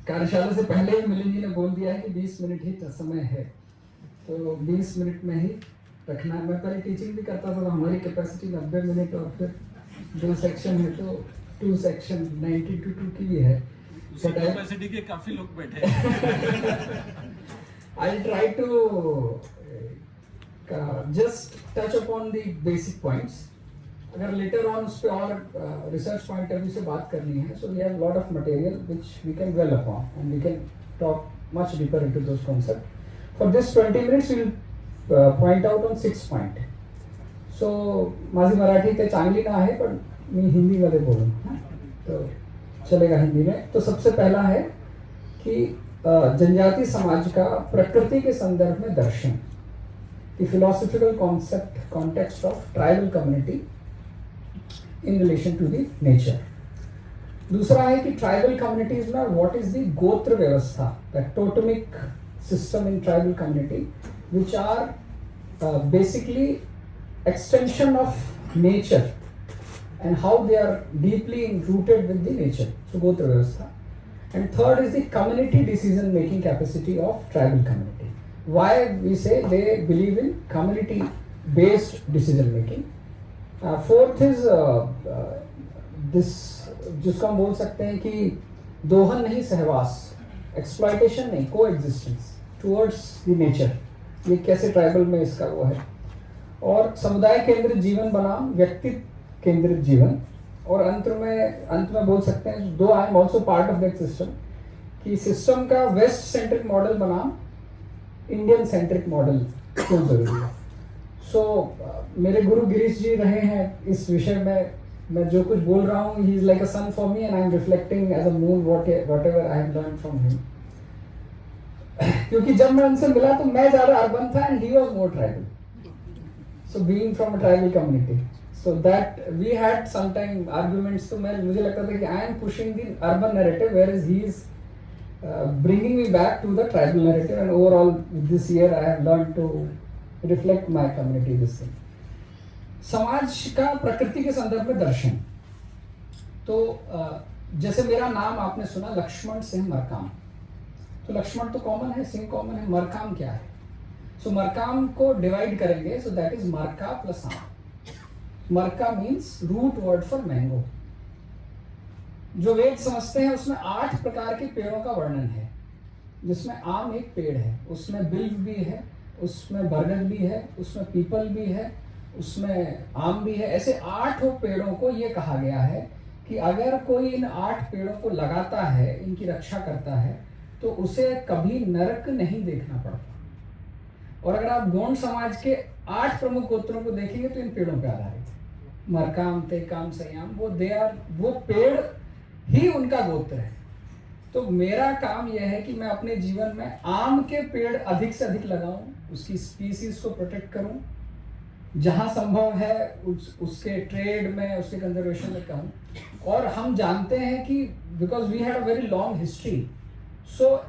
कार्यशाला से पहले ही मिलिंद जी ने बोल दिया है कि 20 मिनट ही समय है, तो 20 मिनट में ही रखना। मैं पहले टीचिंग भी करता था, तो हमारी कैपेसिटी 90 मिनट और फिर 2 सेक्शन है, तो 2 सेक्शन 90 to 2 की भी है। कैपेसिटी के काफी लोग बैठे हैं। I'll try to just touch upon the basic points. अगर later on उस पे और research point of view से बात करनी है, so we have a lot of material which we can dwell upon and we can talk much deeper into those concepts. For this 20 minutes we will point out on 6 points. So माझी मराठी ते चांगली ना आहे, पण मी हिंदी मध्ये बोलूँ, तो चलेगा हिंदी में। तो सबसे पहला है कि जनजाति समाज का प्रकृति के संदर्भ में दर्शन, the philosophical context of tribal community in relation to the nature. दूसरा है कि tribal communities में what is the गोत्र व्यवस्था, the totemic system in tribal community, which are basically extension of nature and how they are deeply rooted with the nature. So गोत्र व्यवस्था. And third is the community decision making capacity of tribal community. Why we say they believe in community based decision making. Fourth is this, जिसको हम बोल सकते हैं कि दोहन नहीं सहवास, exploitation नहीं, coexistence towards the nature. ये कैसे ट्राइबल में इसका वो है। और समुदाय केंद्रित जीवन बनाम व्यक्ति केंद्रित जीवन। और अंत में बोल सकते हैं, दो I am also part of that system, कि सिस्टम का वेस्ट सेंट्रिक मॉडल बनाम इंडियन सेंट्रिक मॉडल क्यों जरूरी है। सो मेरे गुरु गिरीश जी रहे हैं इस विषय में। मैं जो कुछ बोल रहा हूँ, he is like a sun for me and I am reflecting as a moon whatever I have learn from him. क्योंकि जब मैं उनसे मिला तो मैं ज्यादा अर्बन था and he was more tribal, so being from a tribal community, so that we had sometime arguments. तो मुझे लगता था कि I am pushing the urban narrative whereas he is bringing me back to the tribal narrative, and overall this year I have learned to reflect my community this thing. समाज का प्रकृति के संदर्भ में दर्शन। तो जैसे मेरा नाम आपने सुना लक्ष्मण सिंह मरकाम, तो लक्ष्मण तो कॉमन है, सिंह कॉमन है, मरकाम क्या है? सो मरकाम को डिवाइड करेंगे, so that is marka plus aam. Marka means root word for mango. जो वेद समझते हैं उसमें 8 प्रकार के पेड़ों का वर्णन है, जिसमें आम एक पेड़ है, उसमें बिल्व भी है, उसमें बरगद भी है, उसमें पीपल भी है, उसमें आम भी है। ऐसे 8 पेड़ों को ये कहा गया है कि अगर कोई इन 8 पेड़ों को लगाता है, इनकी रक्षा करता है, तो उसे कभी नरक नहीं देखना पड़ता। और अगर आप गोंड समाज के 8 प्रमुख गोत्रों को देखेंगे तो इन पेड़ों पर आधारित है। मरकाम, तेकाम, सयाम, वो पेड़ ही उनका गोत्र है। तो मेरा काम यह है कि मैं अपने जीवन में आम के पेड़ अधिक से अधिक लगाऊं, उसकी स्पीसीज को प्रोटेक्ट करूं, जहां संभव है उसके ट्रेड में, उसके कंजर्वेशन में कहूं। और हम जानते हैं कि because we had a very long history, so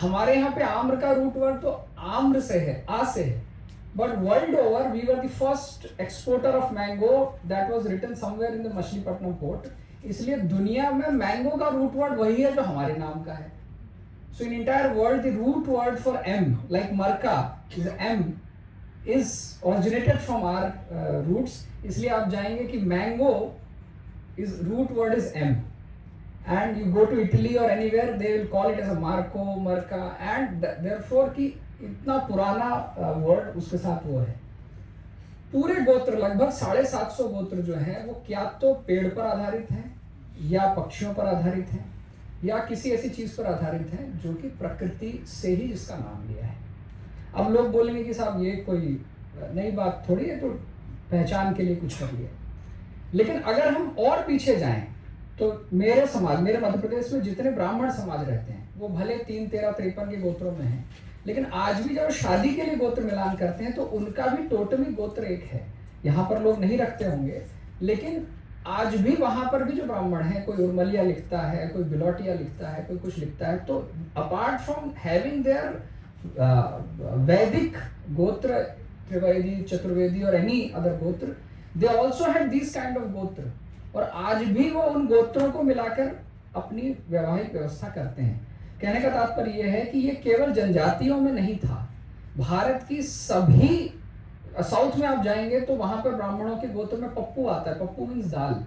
हमारे यहाँ पे आम्र का रूट वर्ड तो आम्र से है, आ से है। But world over, we were the first exporter of mango. That was written somewhere in the Machilipatnam port. इसलिए दुनिया में मैंगो का रूट वर्ड वही है जो हमारे नाम का है। So in entire world, the root word for M, like Marka, is M, is originated from our roots. इसलिए आप जाएंगे कि mango is root word is M, and you go to Italy or anywhere, they will call it as a Marco, Marca, and therefore कि इतना पुराना word उसके साथ वो है। पूरे गोत्र लगभग 750 गोत्र जो हैं वो क्या तो पेड़ पर आधारित हैं, या पक्षियों पर आधारित हैं, या किसी ऐसी चीज पर आधारित हैं जो कि प्रकृति से ही जिसका नाम लिया है। अब लोग बोलेंगे कि साहब ये कोई नई बात थोड़ी है, तो पहचान के लिए कुछ कर लिया। लेकिन अगर हम और पीछे जाएं तो मेरे मध्य प्रदेश में जितने ब्राह्मण समाज रहते हैं वो भले 3, 13, 53 के गोत्रों में हैं, लेकिन आज भी जब शादी के लिए गोत्र मिलान करते हैं तो उनका भी टोटमी गोत्र एक है। यहाँ पर लोग नहीं रखते होंगे, लेकिन आज भी वहां पर भी जो ब्राह्मण है, कोई उर्मलिया लिखता है, कोई बिलोटिया लिखता है, कोई कुछ लिखता है, तो अपार्ट फ्रॉम हैविंग देयर वैदिक गोत्र, त्रिवेदी, चतुर्वेदी और एनी अदर गोत्र, they also had this kind of गोत्र। और आज भी वो उन गोत्रों को मिलाकर अपनी वैवाहिक व्यवस्था करते हैं। कहने का तात्पर्य यह है कि ये केवल जनजातियों में नहीं था, भारत की सभी, साउथ में आप जाएंगे तो वहां पर ब्राह्मणों के गोत्र में पप्पू आता है, Pappu means dal,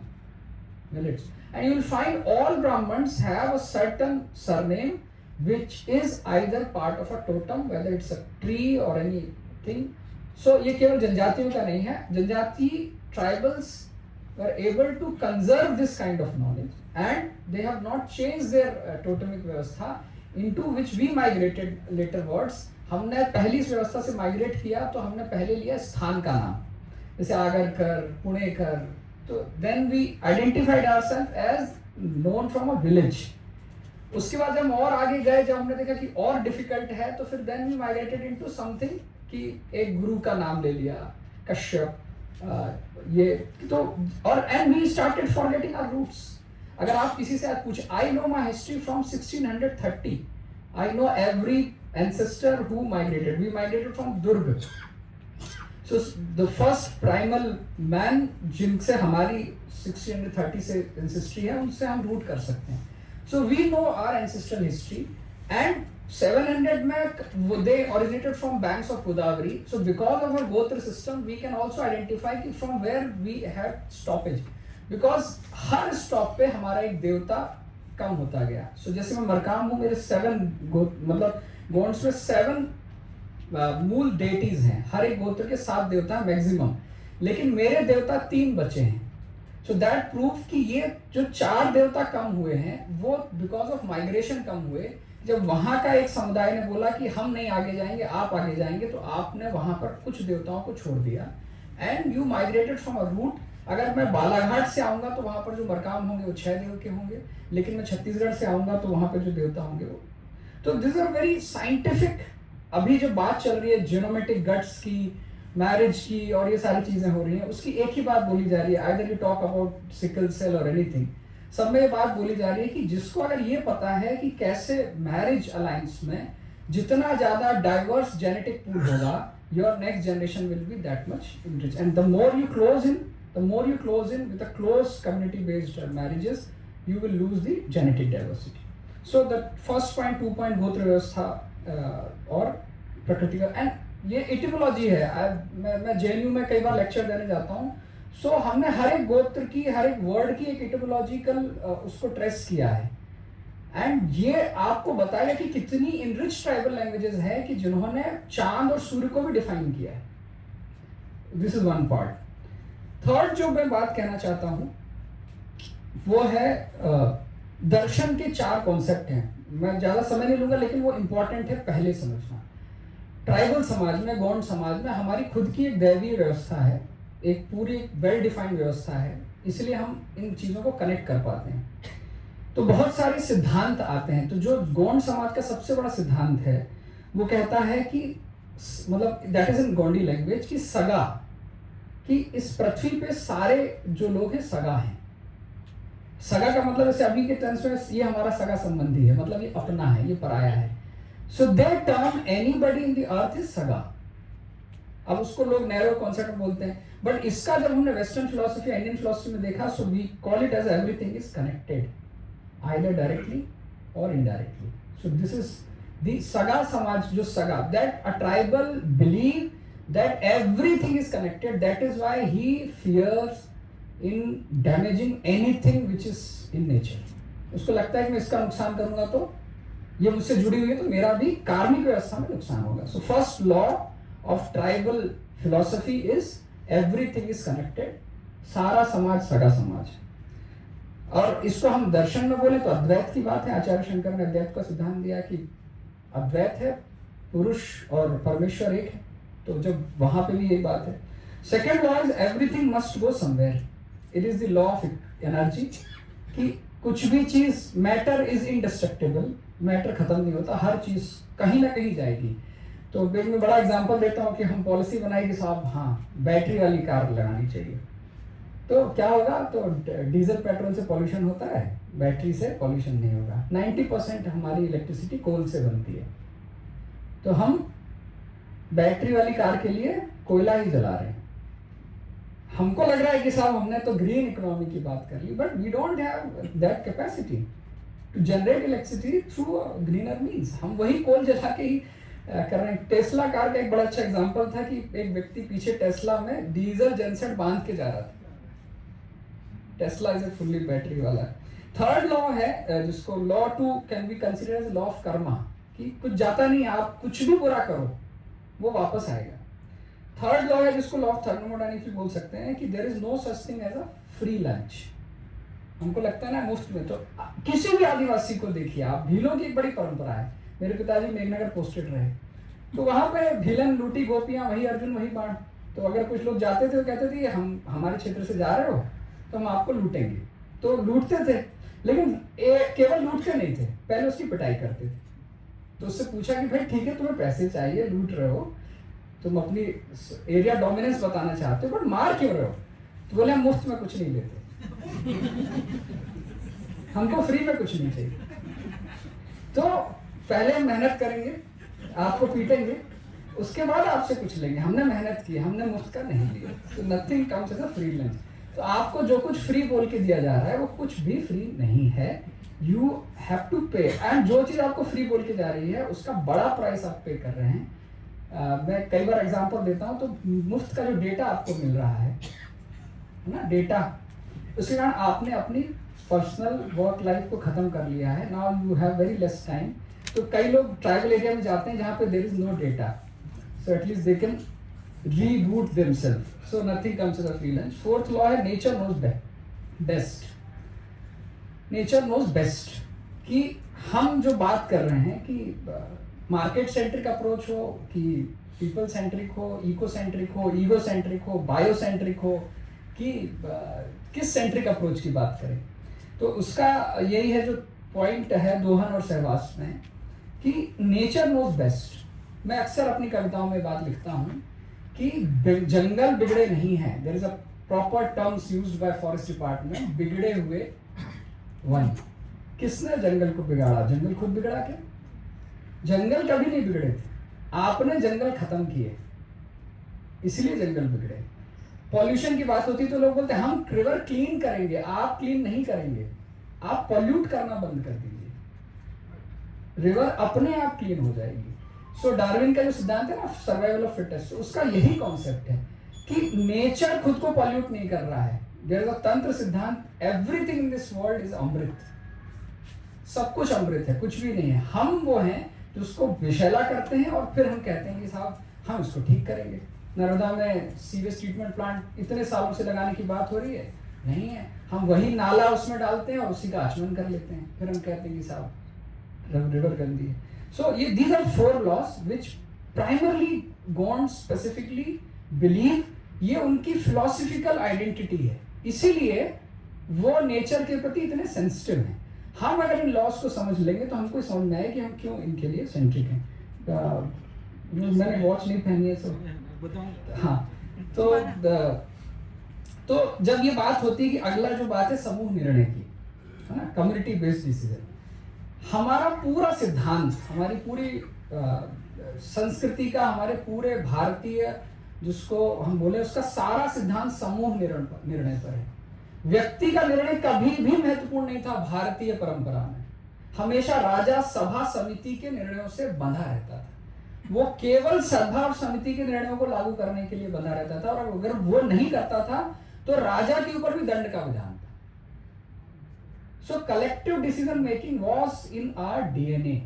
millets, and you will find all Brahmins have a certain surname which is either part of a totem, whether it's a tree or anything. So ये केवल जनजातियों का नहीं है, जनजाति tribals were able to conserve this kind of knowledge and they have not changed their totemic व्यवस्था into which we migrated laterwards. हमने पहली इस व्यवस्था से माइग्रेट किया तो हमने पहले लिया स्थान का नाम, जैसे आगरकर, पुणेकर, तो then we identified ourselves as known from a village. उसके बाद जब हम और आगे गए, जब हमने देखा कि और डिफिकल्ट है, तो फिर then we migrated into something कि एक गुरु का नाम ले लिया, कश्यप, ये तो, और and we started forgetting our roots. अगर आप किसी से आज पूछे, I know my history from 1630. I know every ancestor who migrated. We migrated from Durg. So the first primal man जिनसे हमारी 1630 से ancestry है, उनसे हम root कर सकते हैं. So we know our ancestral history and 700 में they originated from banks of Godavari. So because of our Gotra system, we can also identify कि from where we had stoppage. Because her stop पे हमारा एक देवता कम होता गया. So जैसे मैं मरकाम हूँ, मेरे 7 मतलब गोंड्स में 7 मूल डेटीज हैं, हर एक गोत्र के 7 देवता हैं मैक्सिमम, लेकिन मेरे देवता 3 बचे हैं. सो दैट प्रूफ कि ये जो 4 देवता कम हुए हैं वो बिकॉज ऑफ माइग्रेशन कम हुए. जब वहां का एक समुदाय ने बोला कि हम नहीं आगे जाएंगे, आप आगे जाएंगे, तो आपने वहां पर कुछ देवताओं को छोड़ दिया and you migrated from a root. अगर मैं बालाघाट से आऊंगा तो वहां पर जो मरकाम होंगे वो 6 देव के होंगे, लेकिन मैं छत्तीसगढ़ से आऊंगा तो वहां पर जो देवता होंगे वो. तो दिस आर वेरी साइंटिफिक. अभी जो बात चल रही है जेनोमेटिक गट्स की, मैरिज की, और ये सारी चीजें हो रही हैं, उसकी एक ही बात बोली जा रही है, either you talk about sickle cell और एनीथिंग, सब में ये बात बोली जा रही है कि जिसको अगर ये पता है कि कैसे मैरिज अलायंस में जितना ज्यादा डाइवर्स जेनेटिक पूल होगा, your next generation will be that much enrich. And the more you close in with a close community based marriages, you will lose the genetic diversity. So the first point, 2 point गोत्र व्यवस्था और प्रकृति का, and ये etymology है. मैं JNU में कई बार लेक्चर देने जाता हूँ. सो हमने हर एक गोत्र की, हर एक वर्ड की एक इटिमोलॉजिकल उसको ट्रेस किया है, एंड ये आपको बताएगा कि कितनी इनरिच ट्राइबल लैंग्वेजेस है कि जिन्होंने चांद और सूर्य को भी डिफाइन किया है. This is one part. Third जो मैं बात कहना चाहता हूँ वो है दर्शन के 4 कॉन्सेप्ट हैं. मैं ज्यादा समय नहीं लूंगा, लेकिन वो इंपॉर्टेंट है पहले समझना. ट्राइबल समाज में, गौंड समाज में हमारी खुद की एक दैवीय व्यवस्था है, एक पूरी वेल डिफाइंड व्यवस्था है, इसलिए हम इन चीजों को कनेक्ट कर पाते हैं. तो बहुत सारे सिद्धांत आते हैं. तो जो गौंड समाज का सबसे बड़ा सिद्धांत है वो कहता है कि मतलब that is in Gondi language कि सगा, कि इस पृथ्वी पे सारे जो लोग हैं सगा हैं. सगा का मतलब जैसे अभी के टर्म्स में ये हमारा सगा संबंधी है, मतलब ये अपना है, ये पराया है. So they term anybody in the earth is saga. अब उसको लोग नैरो कॉन्सेप्ट बोलते हैं, बट इसका जब हमने वेस्टर्न फिलोसफी, इंडियन फिलोसफी में देखा, so we call it as everything is connected either directly और indirectly. So this is the saga samaj. जो सगा, that a tribal believe that everything is connected. That is why he fears in damaging anything which is in nature. उसको लगता है कि मैं इसका नुकसान करूंगा तो ये मुझसे जुड़ी हुई है तो मेरा भी कार्मिक व्यवस्था में नुकसान होगा. So first law of tribal philosophy is everything is connected. सारा समाज सगा समाज. और इसको हम दर्शन में बोले तो अद्वैत की बात है. आचार्य शंकर ने अद्वैत का सिद्धांत दिया कि अद्वैत है, पुरुष और परमेश्वर एक है. तो जब वहां पे भी यही बात है. Second law is everything must go somewhere. It is the law of energy, कि कुछ भी चीज, मैटर इज इनडिस्ट्रक्टिबल, मैटर खत्म नहीं होता, हर चीज कहीं ना कहीं जाएगी. तो मैं बड़ा एग्जांपल देता हूँ कि हम पॉलिसी बनाई कि साहब हाँ बैटरी वाली कार लगानी चाहिए, तो क्या होगा, तो डीजल पेट्रोल से पॉल्यूशन होता है, बैटरी से पॉल्यूशन नहीं होगा. 90% हमारी इलेक्ट्रिसिटी कोल से बनती है, तो हम बैटरी वाली कार के लिए कोयला ही जला रहे हैं. हमको लग रहा है कि साहब हमने तो ग्रीन इकोनॉमी की बात कर ली, but we don't have that capacity. To generate electricity through greener means. हम वही कोल जला के ही कर रहे हैं। टेस्ला कार का एक बड़ा अच्छा एग्जांपल था कि एक व्यक्ति पीछे टेस्ला में डीजल जनसेट बांध के जा रहा था। Tesla is a fully battery वाला। थर्ड लॉ है जिसको law two can be consider as law of karma, कि कुछ जाता नहीं, आप कुछ भी बुरा करो वो वापस आएगा। थर्ड लॉ है जिसको लॉ ऑफ थर्मोडायनेमिक्स बोल सकते हैं कि there is no such thing as a free lunch. हमको लगता है ना मुफ्त में, तो किसी भी आदिवासी को देखिए आप, भीलों की एक बड़ी परंपरा है। मेरे पिताजी मेघनगर पोस्टेड रहे, तो वहां पे भीलन लूटी गोपियां, वही अर्जुन वही बाण। तो अगर कुछ लोग जाते थे वो कहते थे हम हमारे क्षेत्र से जा रहे हो तो हम आपको लूटेंगे, तो लूटते थे। लेकिन केवल लूटते नहीं थे, पहले उसकी पिटाई करते थे। तो उससे पूछा कि भाई ठीक है तुम्हें पैसे चाहिए, लूट रहे हो, तुम अपनी एरिया डोमिनेंस बताना चाहते हो, बट मार क्यों रहे हो? तो बोले हम मुफ्त में कुछ नहीं लेते, हमको फ्री में कुछ नहीं चाहिए। तो पहले हम मेहनत करेंगे, आपको पीटेंगे, उसके बाद आपसे कुछ लेंगे। हमने मेहनत की, हमने मुफ्त का नहीं लिया। तो nothing comes as a free lunch. तो आपको जो कुछ फ्री बोल के दिया जा रहा है वो कुछ भी फ्री नहीं है, यू हैव टू पे। एंड जो चीज आपको फ्री बोल के जा रही है उसका बड़ा प्राइस आप पे कर रहे हैं। मैं कई बार एग्जांपल देता हूं, तो मुफ्त का जो डेटा आपको मिल रहा है ना, डेटा, उसके कारण आपने अपनी पर्सनल वर्क लाइफ को खत्म कर लिया है। Now you have very less time. तो कई लोग ट्राइबल एरिया में जाते हैं जहाँ पे there is no data, so at least they can reboot themselves. So nothing comes as a free lunch. Fourth law है nature knows best. Nature knows best, कि हम जो बात कर रहे हैं कि मार्केट सेंट्रिक अप्रोच हो कि पीपल सेंट्रिक हो, इको सेंट्रिक हो, ईगो सेंट्रिक हो, बायो सेंट्रिक हो, कि किस सेंट्रिक अप्रोच की बात करें, तो उसका यही है जो पॉइंट है दोहन और सहवास में, कि नेचर नोज बेस्ट। मैं अक्सर अपनी कविताओं में बात लिखता हूँ कि जंगल बिगड़े नहीं है। There is a proper terms used by forest department, बिगड़े हुए वन। किसने जंगल को बिगाड़ा? जंगल खुद बिगड़ा क्या? जंगल कभी नहीं बिगड़े थे, आपने जंगल खत्म किए, इसलिए जंगल बिगड़े। पॉल्यूशन की बात होती तो लोग बोलते हैं हम रिवर क्लीन करेंगे, आप क्लीन नहीं करेंगे, आप पॉल्यूट करना बंद कर दीजिए, रिवर अपने आप क्लीन हो जाएगी। सो डार्विन का जो सिद्धांत है ना, सर्वाइवल ऑफ फिटेस्ट, उसका यही कॉन्सेप्ट है कि नेचर खुद को पॉल्यूट नहीं कर रहा है। There is a tantra siddhanta, everything in this world is amrit, सब कुछ अमृत है, कुछ भी नहीं है। हम वो हैं जो उसको विषैला करते हैं और फिर हम कहते हैं कि साहब हम इसको ठीक करेंगे। नर्मदा में सीवेज ट्रीटमेंट प्लांट इतने सालों से लगाने की बात हो रही है, नहीं है, हम वही नाला उसमें डालते हैं और उसी का आचमन कर लेते हैं, फिर हम कहते हैं कि साहब रिवर गंदी है। सो ये these are 4 laws which primarily God specifically believe, ये उनकी फिलोसफिकल आइडेंटिटी है, इसीलिए वो नेचर के प्रति इतने सेंसिटिव हैं। हम अगर इन लॉस को समझ लेंगे तो हमको समझ में आए कि हम क्यों इनके लिए सेंट्रिक हैं। मैंने वॉच नहीं पहनी है, तो हाँ, तो जब ये बात होती है कि अगला जो बात है समूह निर्णय की, है ना, कम्युनिटी बेस्ड डिसीजन, हमारा पूरा सिद्धांत, हमारी पूरी संस्कृति का, हमारे पूरे भारतीय जिसको हम बोले उसका सारा सिद्धांत समूह निर्णय पर है। व्यक्ति का निर्णय कभी भी महत्वपूर्ण नहीं था भारतीय परंपरा में, हमेशा राजा सभा समिति के निर्णयों से बंधा रहता था। वो केवल सभा और समिति के निर्णयों को लागू करने के लिए बंधा रहता था, और अगर वो नहीं करता था तो राजा के ऊपर भी दंड का विधान था। So collective decision making was in our DNA.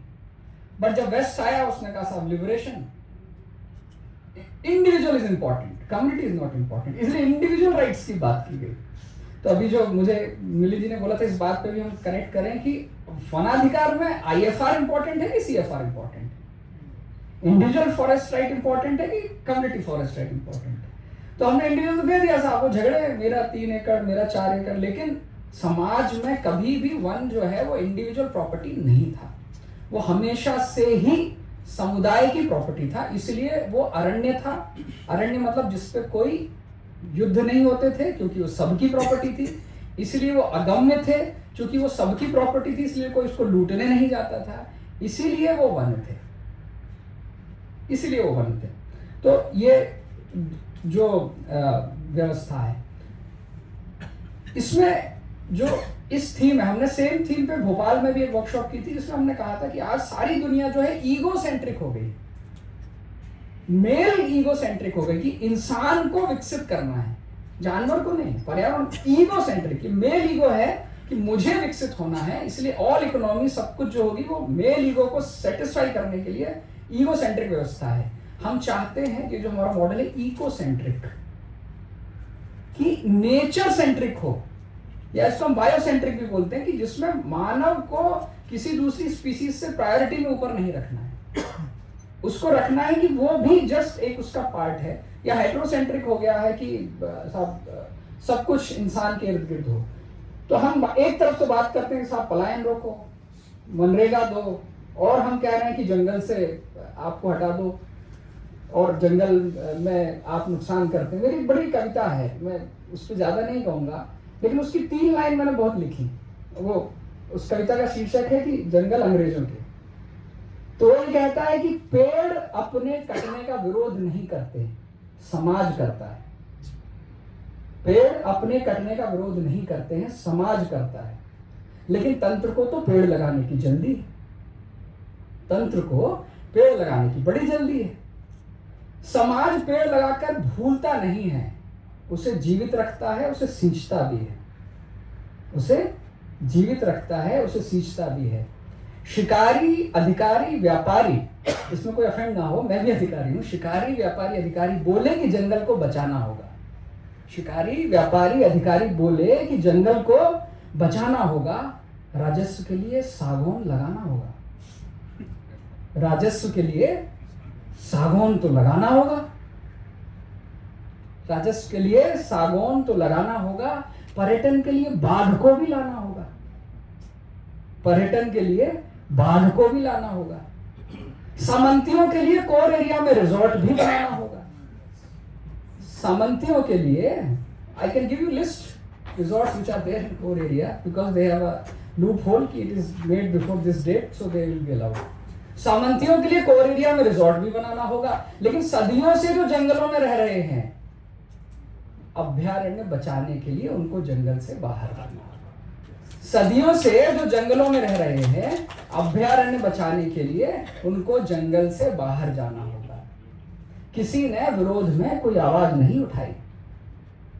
But जब वेस्ट आया उसने कहा साहब liberation, individual is important, community is not important, इसलिए इंडिविजुअल राइट्स की बात की गई। तो अभी जो मुझे मिली जी ने बोला था, इस बात पे भी हम कनेक्ट करें कि वनाधिकार में आईएफआर इंपॉर्टेंट है कि सीएफआर इंपॉर्टेंट है, इंडिविजुअल फॉरेस्ट राइट इंपॉर्टेंट है कि कम्युनिटी फॉरेस्ट राइट इंपॉर्टेंट है। तो हमने इंडिविजुअल दे दिया साहब, वो झगड़े, मेरा 3 एकड़ मेरा 4 एकड़, लेकिन समाज में कभी भी वन जो है वो इंडिविजुअल प्रॉपर्टी नहीं था, वो हमेशा से ही समुदाय की प्रॉपर्टी था, इसलिए वो अरण्य था। अरण्य मतलब जिसपे कोई युद्ध नहीं होते थे क्योंकि वो सबकी प्रॉपर्टी थी, इसलिए वो अगम्य थे क्योंकि वो सबकी प्रॉपर्टी थी, इसलिए कोई उसको लूटने नहीं जाता था, इसीलिए वो वन थे, इसीलिए वो वन थे। तो ये जो व्यवस्था है, इसमें जो इस थीम है, हमने सेम थीम पे भोपाल में भी एक वर्कशॉप की थी जिसमें हमने कहा था कि आज सारी दुनिया जो है ईगो सेंट्रिक हो गई, मेल ईगो सेंट्रिक हो गई कि इंसान को विकसित करना है, जानवर को नहीं, पर्यावरण। ईगो सेंट्रिक, मेल ईगो है कि मुझे विकसित होना है, इसलिए ऑल इकोनॉमी सब कुछ जो होगी वो मेल ईगो को सेटिस्फाई करने के लिए ईगो सेंट्रिक व्यवस्था है। हम चाहते हैं कि जो हमारा मॉडल है इको सेंट्रिक, कि नेचर सेंट्रिक हो, या इसको हम बायोसेंट्रिक भी बोलते हैं, कि जिसमें मानव को किसी दूसरी स्पीसीज से प्रायोरिटी में ऊपर नहीं रखना है, उसको रखना है कि वो भी जस्ट एक उसका पार्ट है। या हेटेरोसेंट्रिक हो गया है कि सब कुछ इंसान के इर्द गिर्द हो। तो हम एक तरफ तो बात करते हैं कि साहब पलायन रोको, मनरेगा दो, और हम कह रहे हैं कि जंगल से आपको हटा दो और जंगल में आप नुकसान करते हैं। मेरी बड़ी कविता है, मैं उस पर ज्यादा नहीं कहूंगा, लेकिन उसकी 3 लाइन मैंने बहुत लिखी। वो उस कविता का शीर्षक है कि जंगल अंग्रेजों के। तो ये कहता है कि पेड़ अपने कटने का विरोध नहीं करते, समाज करता है। पेड़ अपने कटने का विरोध नहीं करते हैं, समाज करता है। लेकिन तंत्र को तो पेड़ लगाने की जल्दी है, तंत्र को पेड़ लगाने की बड़ी जल्दी है। समाज पेड़ लगाकर भूलता नहीं है, उसे जीवित रखता है, उसे सींचता भी है, उसे जीवित रखता है, उसे सींचता भी है। शिकारी, अधिकारी, व्यापारी, इसमें कोई अफेंड ना हो, मैं भी अधिकारी हूं। शिकारी, व्यापारी, अधिकारी बोले कि जंगल को बचाना होगा। शिकारी, व्यापारी, अधिकारी बोले कि जंगल को बचाना होगा, राजस्व के लिए सागौन लगाना होगा। राजस्व के लिए सागौन तो लगाना होगा, राजस्व के लिए सागौन तो लगाना होगा। पर्यटन के लिए बाघ को भी लाना होगा, पर्यटन के लिए बाघ को भी लाना होगा। सामंतियों के लिए कोर एरिया में रिजॉर्ट भी बनाना होगा। सामंतियों के लिए I can give you list resorts which are there in core area because they have a loop hole कि it is made before this date, so they will be allowed. सामंतियों के लिए कोर एरिया में resort भी बनाना होगा। लेकिन सदियों से जो जंगलों में रह रहे हैं, अभ्यारण्य बचाने के लिए उनको जंगल से बाहर लाना होगा। सदियों से जो जंगलों में रह रहे हैं, अभ्यारण्य बचाने के लिए उनको जंगल से बाहर जाना होगा। किसी ने विरोध में कोई आवाज नहीं उठाई,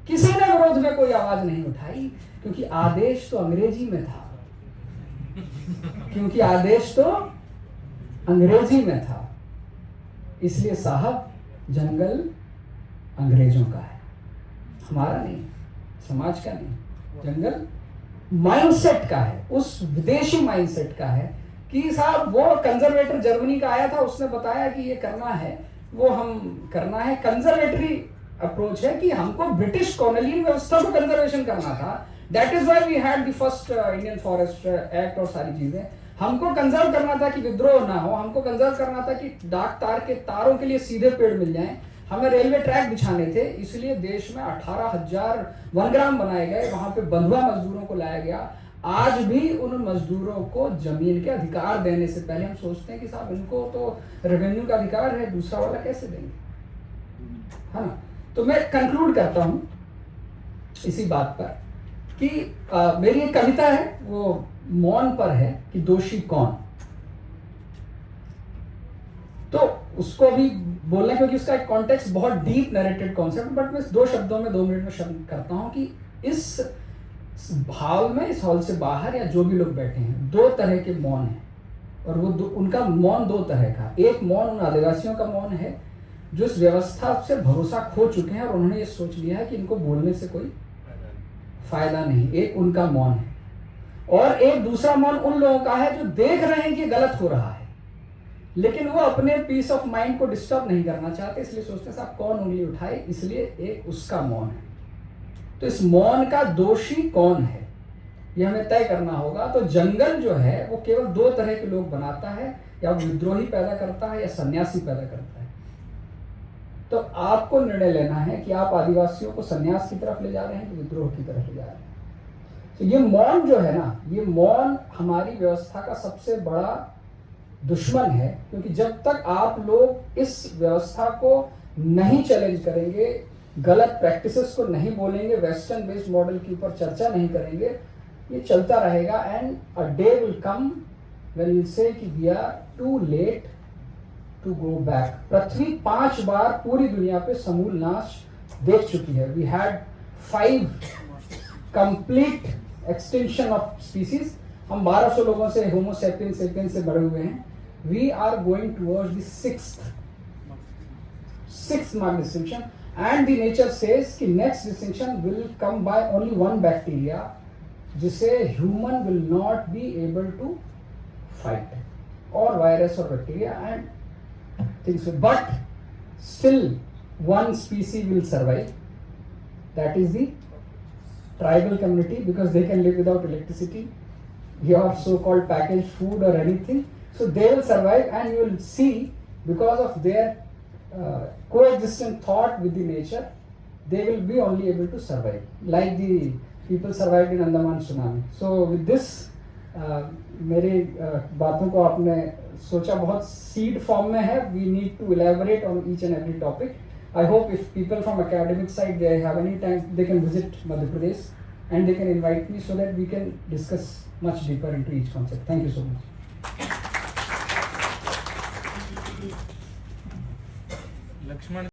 किसी ने विरोध में कोई आवाज नहीं उठाई, क्योंकि आदेश तो अंग्रेजी में था, क्योंकि आदेश तो अंग्रेजी में था। इसलिए साहब जंगल अंग्रेजों का है, हमारा नहीं, समाज का नहीं। जंगल माइंडसेट का है, उस विदेशी माइंडसेट का है कि साहब वो कंजर्वेटर जर्मनी का आया था, उसने बताया कि ये करना है, वो हम करना है। कंजर्वेटरी अप्रोच है कि हमको ब्रिटिश कॉलोनियल व्यवस्था को कंजर्वेशन करना था। That is why we had the first Indian forest act और सारी चीजें। हमको कंजर्व करना था कि विद्रोह ना हो, हमको कंजर्व करना था कि डाक तार के तारों के लिए सीधे पेड़ मिल जाएं, हमें रेलवे ट्रैक बिछाने थे। इसलिए देश में 18,000 वनग्राम बनाए गए, वहां पे बंधुआ मजदूरों को लाया गया। आज भी उन मजदूरों को जमीन के अधिकार देने से पहले हम सोचते हैं कि साहब इनको तो रेवेन्यू का अधिकार है, दूसरा वाला कैसे देंगे, है ना। तो मैं कंक्लूड करता हूं इसी बात पर कि मेरी एक कविता है, वो मौन पर है कि दोषी कौन। तो उसको भी बोलना, क्योंकि उसका एक कॉन्टेक्स्ट बहुत डीप नरेटेड कॉन्सेप्ट, बट मैं 2 शब्दों में 2 मिनट में शब्द करता हूं कि इस भाव में, इस हॉल से बाहर या जो भी लोग बैठे हैं, 2 तरह के मौन हैं। और वो उनका मौन 2 तरह का। एक मौन उन आदिवासियों का मौन है जो इस व्यवस्था से भरोसा खो चुके हैं और उन्होंने ये सोच लिया है कि इनको बोलने से कोई फायदा नहीं, एक उनका मौन है। और एक दूसरा मौन उन लोगों का है जो देख रहे हैं कि गलत हो रहा है, लेकिन वो अपने पीस ऑफ माइंड को डिस्टर्ब नहीं करना चाहते, इसलिए सोचते हैं साहब कौन उंगली उठाए, इसलिए एक उसका मौन है। तो इस मौन का दोषी कौन है ये हमें तय करना होगा। तो जंगल जो है वो केवल 2 तरह के लोग बनाता है, या विद्रोही पैदा करता है या सन्यासी पैदा करता है। तो आपको निर्णय लेना है कि आप आदिवासियों को सन्यास की तरफ ले जा रहे हैं कि विद्रोह की तरफ ले जा रहे हैं। तो ये मौन जो है ना, ये मौन हमारी व्यवस्था का सबसे बड़ा दुश्मन है, क्योंकि जब तक आप लोग इस व्यवस्था को नहीं चैलेंज करेंगे, गलत प्रैक्टिसेस को नहीं बोलेंगे, वेस्टर्न बेस्ड मॉडल के ऊपर चर्चा नहीं करेंगे, ये चलता रहेगा and a day will come when you say कि we are too late to go back. पृथ्वी 5 बार पूरी दुनिया पे समूल नाश देख चुकी है. We had 5 complete extension of species. हम 1200 लोगों से होमो सेपियंस सेपियंस से बड़े हुए हैं. We are going towards the sixth mark distinction, and the nature says कि next distinction will come by only one bacteria जिसे human will not be able to fight, or virus or bacteria and things. But still one species will survive, that is the tribal community, because they can live without electricity, your so-called packaged food or anything. So they will survive, and you will see because of their coexistent thought with the nature, they will be only able to survive like the people survived in Andaman tsunami. So with this मेरी बातों को आपने सोचा बहुत seed form में है. We need to elaborate on each and every topic. I hope if people from academic side they have any time, they can visit Madhya Pradesh and they can invite me so that we can discuss much deeper into each concept. Thank you so much. Lakshman